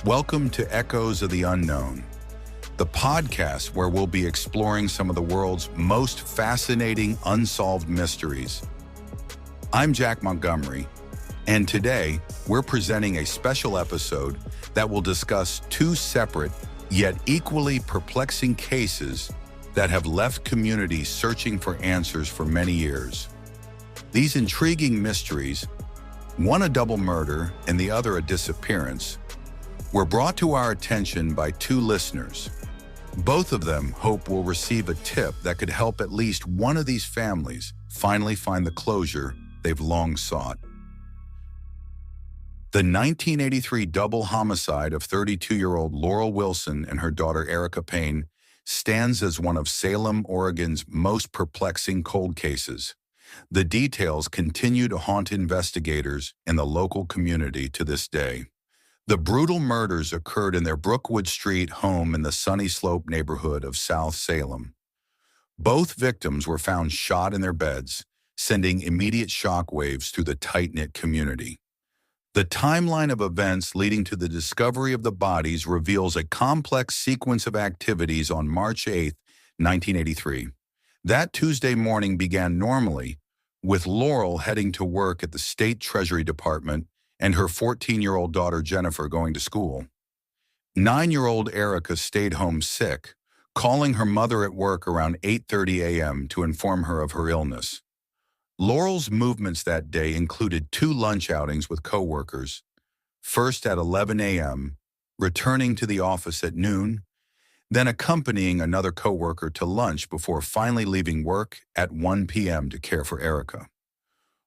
Welcome to Echoes of the Unknown, the podcast where we'll be exploring some of the world's most fascinating unsolved mysteries. I'm Jack Montgomery, and today we're presenting a special episode that will discuss two separate yet equally perplexing cases that have left communities searching for answers for many years. These intriguing mysteries, one a double murder and the other a disappearance, were brought to our attention by two listeners. Both of them hope will receive a tip that could help at least one of these families finally find the closure they've long sought. The 1983 double homicide of 32-year-old Laurel Wilson and her daughter Erica Payne stands as one of Salem, Oregon's most perplexing cold cases. The details continue to haunt investigators and the local community to this day. The brutal murders occurred in their Brookwood Street home in the Sunny Slope neighborhood of South Salem. Both victims were found shot in their beds, sending immediate shockwaves through the tight-knit community. The timeline of events leading to the discovery of the bodies reveals a complex sequence of activities on March 8, 1983. That Tuesday morning began normally, with Laurel heading to work at the State Treasury Department and her 14-year-old daughter Jennifer going to school. 9-year-old Erica stayed home sick, calling her mother at work around 8:30 a.m. to inform her of her illness. Laurel's movements that day included two lunch outings with coworkers, first at 11 a.m., returning to the office at noon, then accompanying another coworker to lunch before finally leaving work at 1 p.m. to care for Erica.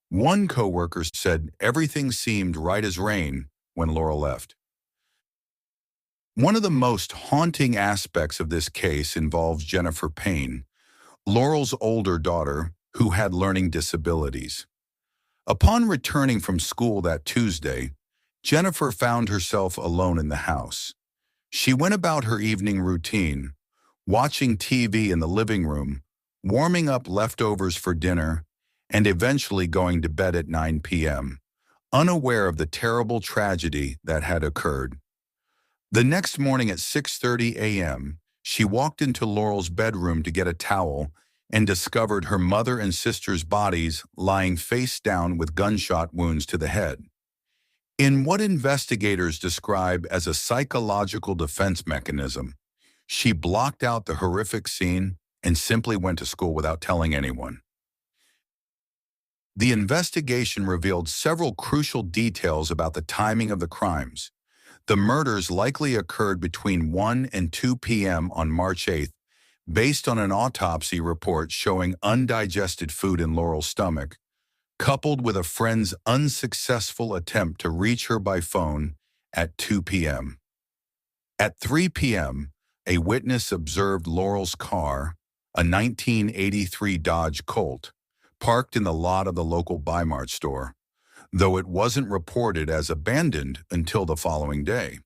One coworker said everything seemed right as rain when Laurel left. One of the most haunting aspects of this case involves Jennifer Payne, Laurel's older daughter, who had learning disabilities. Upon returning from school that Tuesday, Jennifer found herself alone in the house. She went about her evening routine, watching TV in the living room, warming up leftovers for dinner, and eventually going to bed at 9 p.m., unaware of the terrible tragedy that had occurred. The next morning at 6:30 a.m., she walked into Laurel's bedroom to get a towel and discovered her mother and sister's bodies lying face down with gunshot wounds to the head. In what investigators describe as a psychological defense mechanism, she blocked out the horrific scene and simply went to school without telling anyone. The investigation revealed several crucial details about the timing of the crimes. The murders likely occurred between 1 and 2 p.m. on March 8th, based on an autopsy report showing undigested food in Laurel's stomach, coupled with a friend's unsuccessful attempt to reach her by phone at 2 p.m. At 3 p.m., a witness observed Laurel's car, a 1983 Dodge Colt, parked in the lot of the local Bi-Mart store, though it wasn't reported as abandoned until the following day.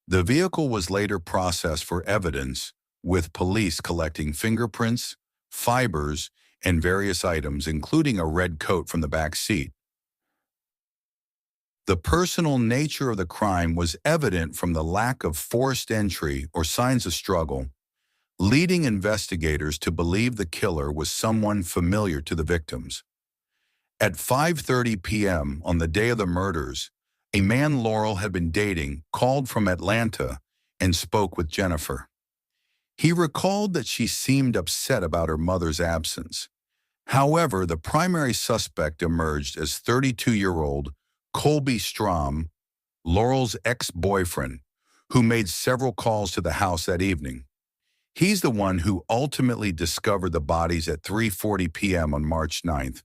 The vehicle was later processed for evidence, with police collecting fingerprints, fibers, and various items, including a red coat from the back seat. The personal nature of the crime was evident from the lack of forced entry or signs of struggle, leading investigators to believe the killer was someone familiar to the victims. At 5:30 p.m. on the day of the murders, a man Laurel had been dating called from Atlanta and spoke with Jennifer. He recalled that she seemed upset about her mother's absence. However, the primary suspect emerged as 32-year-old Colby Strom, Laurel's ex-boyfriend, who made several calls to the house that evening. He's the one who ultimately discovered the bodies at 3:40 p.m. on March 9th.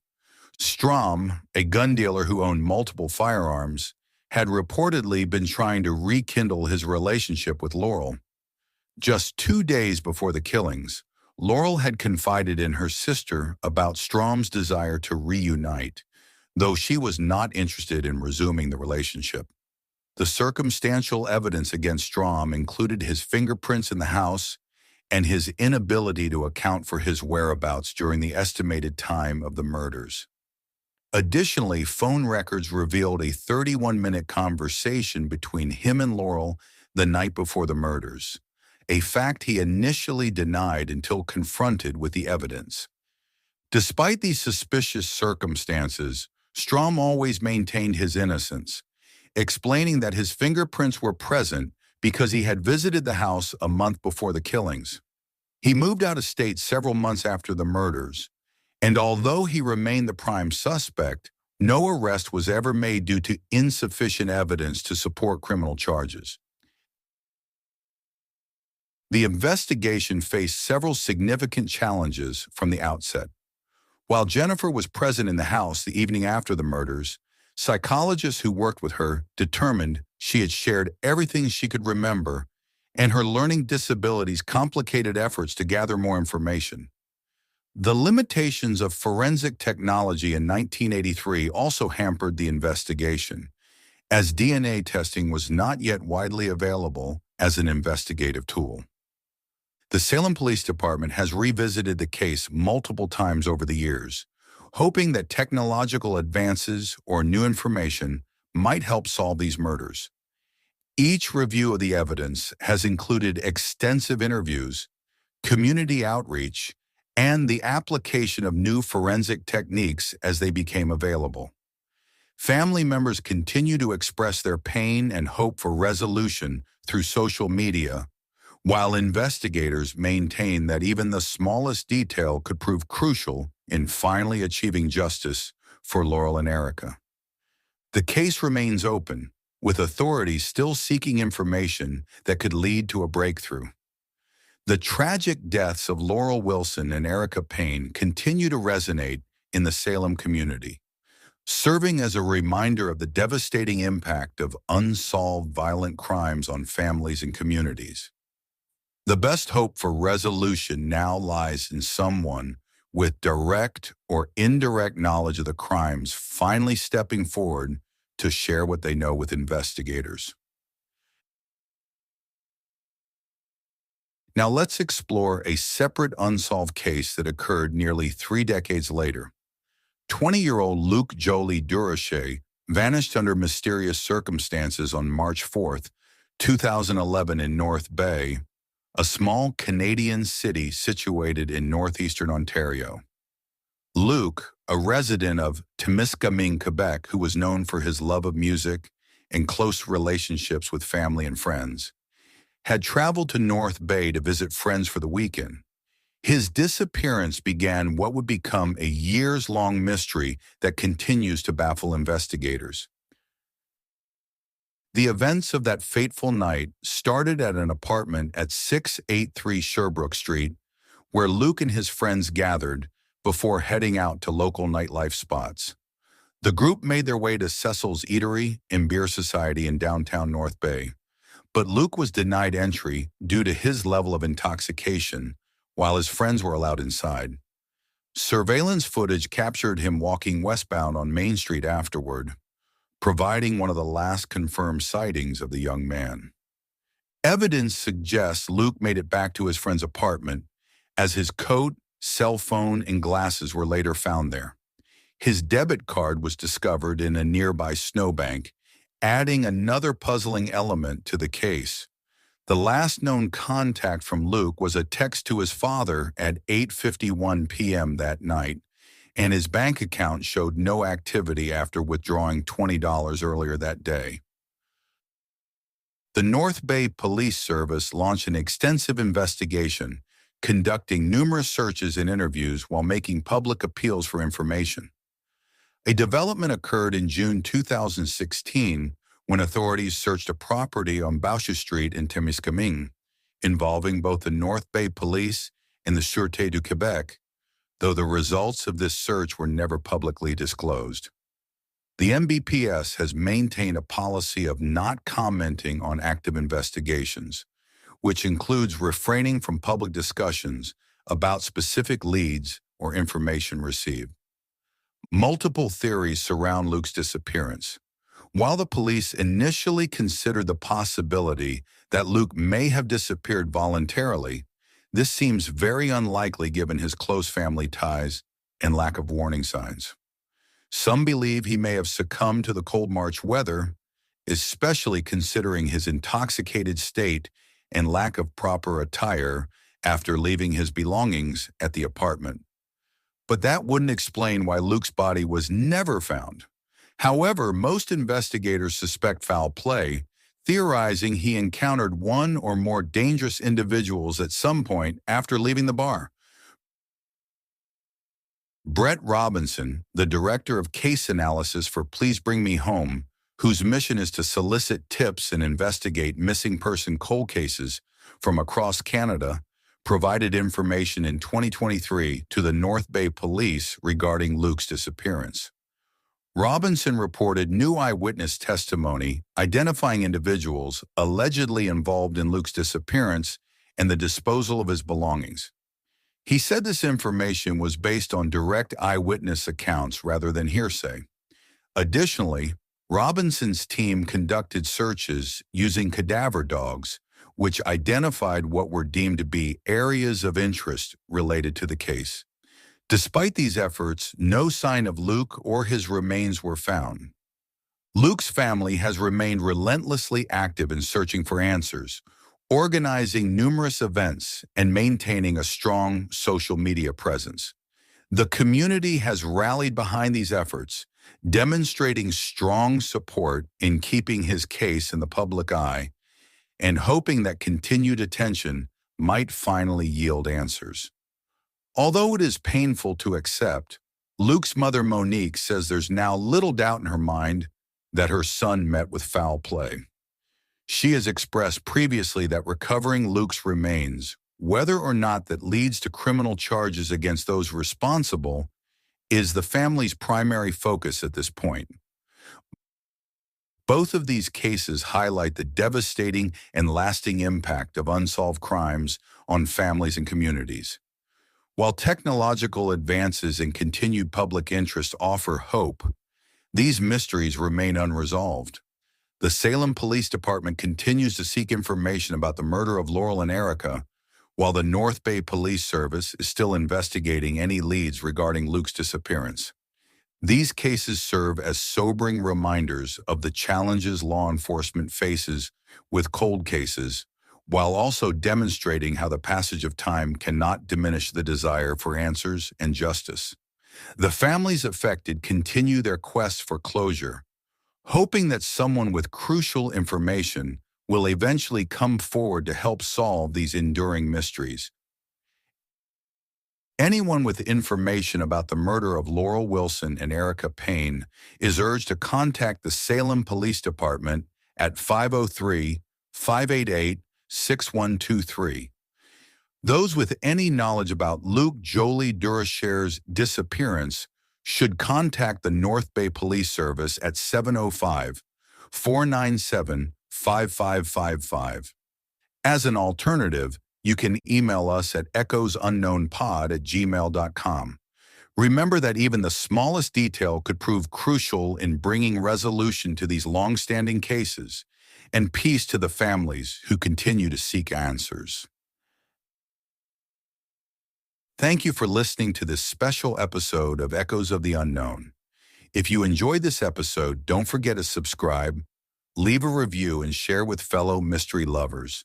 Strom, a gun dealer who owned multiple firearms, had reportedly been trying to rekindle his relationship with Laurel. Just 2 days before the killings, Laurel had confided in her sister about Strom's desire to reunite, though she was not interested in resuming the relationship. The circumstantial evidence against Strom included his fingerprints in the house and his inability to account for his whereabouts during the estimated time of the murders. Additionally, phone records revealed a 31-minute conversation between him and Laurel the night before the murders, a fact he initially denied until confronted with the evidence. Despite these suspicious circumstances, Strom always maintained his innocence, explaining that his fingerprints were present because he had visited the house a month before the killings. He moved out of state several months after the murders, and although he remained the prime suspect, no arrest was ever made due to insufficient evidence to support criminal charges. The investigation faced several significant challenges from the outset. While Jennifer was present in the house the evening after the murders, psychologists who worked with her determined she had shared everything she could remember, and her learning disabilities complicated efforts to gather more information. The limitations of forensic technology in 1983 also hampered the investigation, as DNA testing was not yet widely available as an investigative tool. The Salem Police Department has revisited the case multiple times over the years, hoping that technological advances or new information might help solve these murders. Each review of the evidence has included extensive interviews, community outreach, and the application of new forensic techniques as they became available. Family members continue to express their pain and hope for resolution through social media, while investigators maintain that even the smallest detail could prove crucial in finally achieving justice for Laurel and Erica. The case remains open, with authorities still seeking information that could lead to a breakthrough. The tragic deaths of Laurel Wilson and Erica Payne continue to resonate in the Salem community, serving as a reminder of the devastating impact of unsolved violent crimes on families and communities. The best hope for resolution now lies in someone with direct or indirect knowledge of the crimes finally stepping forward to share what they know with investigators. Now let's explore a separate unsolved case that occurred nearly 3 decades later. 20-year-old Luc Joly Durocher vanished under mysterious circumstances on March 4, 2011 in North Bay, a small Canadian city situated in northeastern Ontario. Luc, a resident of Témiscamingue, Quebec, who was known for his love of music and close relationships with family and friends, had traveled to North Bay to visit friends for the weekend. His disappearance began what would become a years-long mystery that continues to baffle investigators. The events of that fateful night started at an apartment at 683 Sherbrooke Street, where Luc and his friends gathered before heading out to local nightlife spots. The group made their way to Cecil's Eatery and Beer Society in downtown North Bay, but Luc was denied entry due to his level of intoxication, while his friends were allowed inside. Surveillance footage captured him walking westbound on Main Street afterward, providing one of the last confirmed sightings of the young man. Evidence suggests Luc made it back to his friend's apartment, as his coat, cell phone, and glasses were later found there. His debit card was discovered in a nearby snowbank, adding another puzzling element to the case. The last known contact from Luc was a text to his father at 8:51 p.m. that night, and his bank account showed no activity after withdrawing $20 earlier that day. The North Bay Police Service launched an extensive investigation, conducting numerous searches and interviews while making public appeals for information. A development occurred in June 2016 when authorities searched a property on Boucher Street in Témiscamingue, involving both the North Bay Police and the Sûreté du Québec, though the results of this search were never publicly disclosed. The NBPS has maintained a policy of not commenting on active investigations, which includes refraining from public discussions about specific leads or information received. Multiple theories surround Luc's disappearance. While the police initially considered the possibility that Luc may have disappeared voluntarily, this seems very unlikely given his close family ties and lack of warning signs. Some believe he may have succumbed to the cold March weather, especially considering his intoxicated state and lack of proper attire after leaving his belongings at the apartment. But that wouldn't explain why Luke's body was never found. However, most investigators suspect foul play, theorizing he encountered one or more dangerous individuals at some point after leaving the bar. Brett Robinson, the director of case analysis for Please Bring Me Home, whose mission is to solicit tips and investigate missing person cold cases from across Canada, provided information in 2023 to the North Bay Police regarding Luke's disappearance. Robinson reported new eyewitness testimony identifying individuals allegedly involved in Luke's disappearance and the disposal of his belongings. He said this information was based on direct eyewitness accounts rather than hearsay. Additionally, Robinson's team conducted searches using cadaver dogs, which identified what were deemed to be areas of interest related to the case. Despite these efforts, no sign of Luke or his remains were found. Luke's family has remained relentlessly active in searching for answers, organizing numerous events and maintaining a strong social media presence. The community has rallied behind these efforts, demonstrating strong support in keeping his case in the public eye and hoping that continued attention might finally yield answers. Although it is painful to accept, Luke's mother Monique says there's now little doubt in her mind that her son met with foul play. She has expressed previously that recovering Luke's remains, whether or not that leads to criminal charges against those responsible, is the family's primary focus at this point. Both of these cases highlight the devastating and lasting impact of unsolved crimes on families and communities. While technological advances and continued public interest offer hope, these mysteries remain unresolved. The Salem Police Department continues to seek information about the murder of Laurel and Erica, while the North Bay Police Service is still investigating any leads regarding Luke's disappearance. These cases serve as sobering reminders of the challenges law enforcement faces with cold cases, while also demonstrating how the passage of time cannot diminish the desire for answers and justice. The families affected continue their quest for closure, hoping that someone with crucial information will eventually come forward to help solve these enduring mysteries. Anyone with information about the murder of Laurel Wilson and Erica Payne is urged to contact the Salem Police Department at 503-588-6123. Those with any knowledge about Luke Jolie Duracher's disappearance should contact the North Bay Police Service at 705-497-5555. As an alternative, you can email us at echoesunknownpod@gmail.com. Remember that even the smallest detail could prove crucial in bringing resolution to these long-standing cases and peace to the families who continue to seek answers. Thank you for listening to this special episode of Echoes of the Unknown. If you enjoyed this episode, don't forget to subscribe, leave a review, and share with fellow mystery lovers.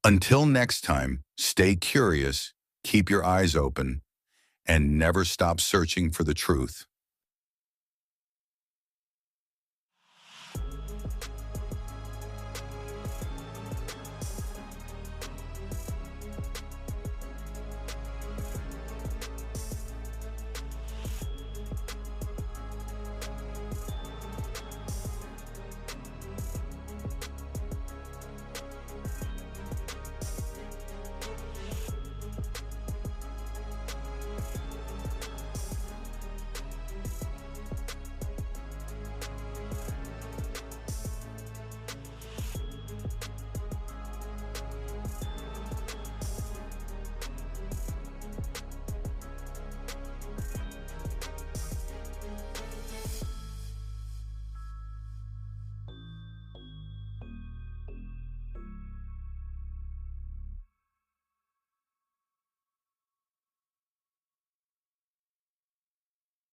Until next time, stay curious, keep your eyes open, and never stop searching for the truth.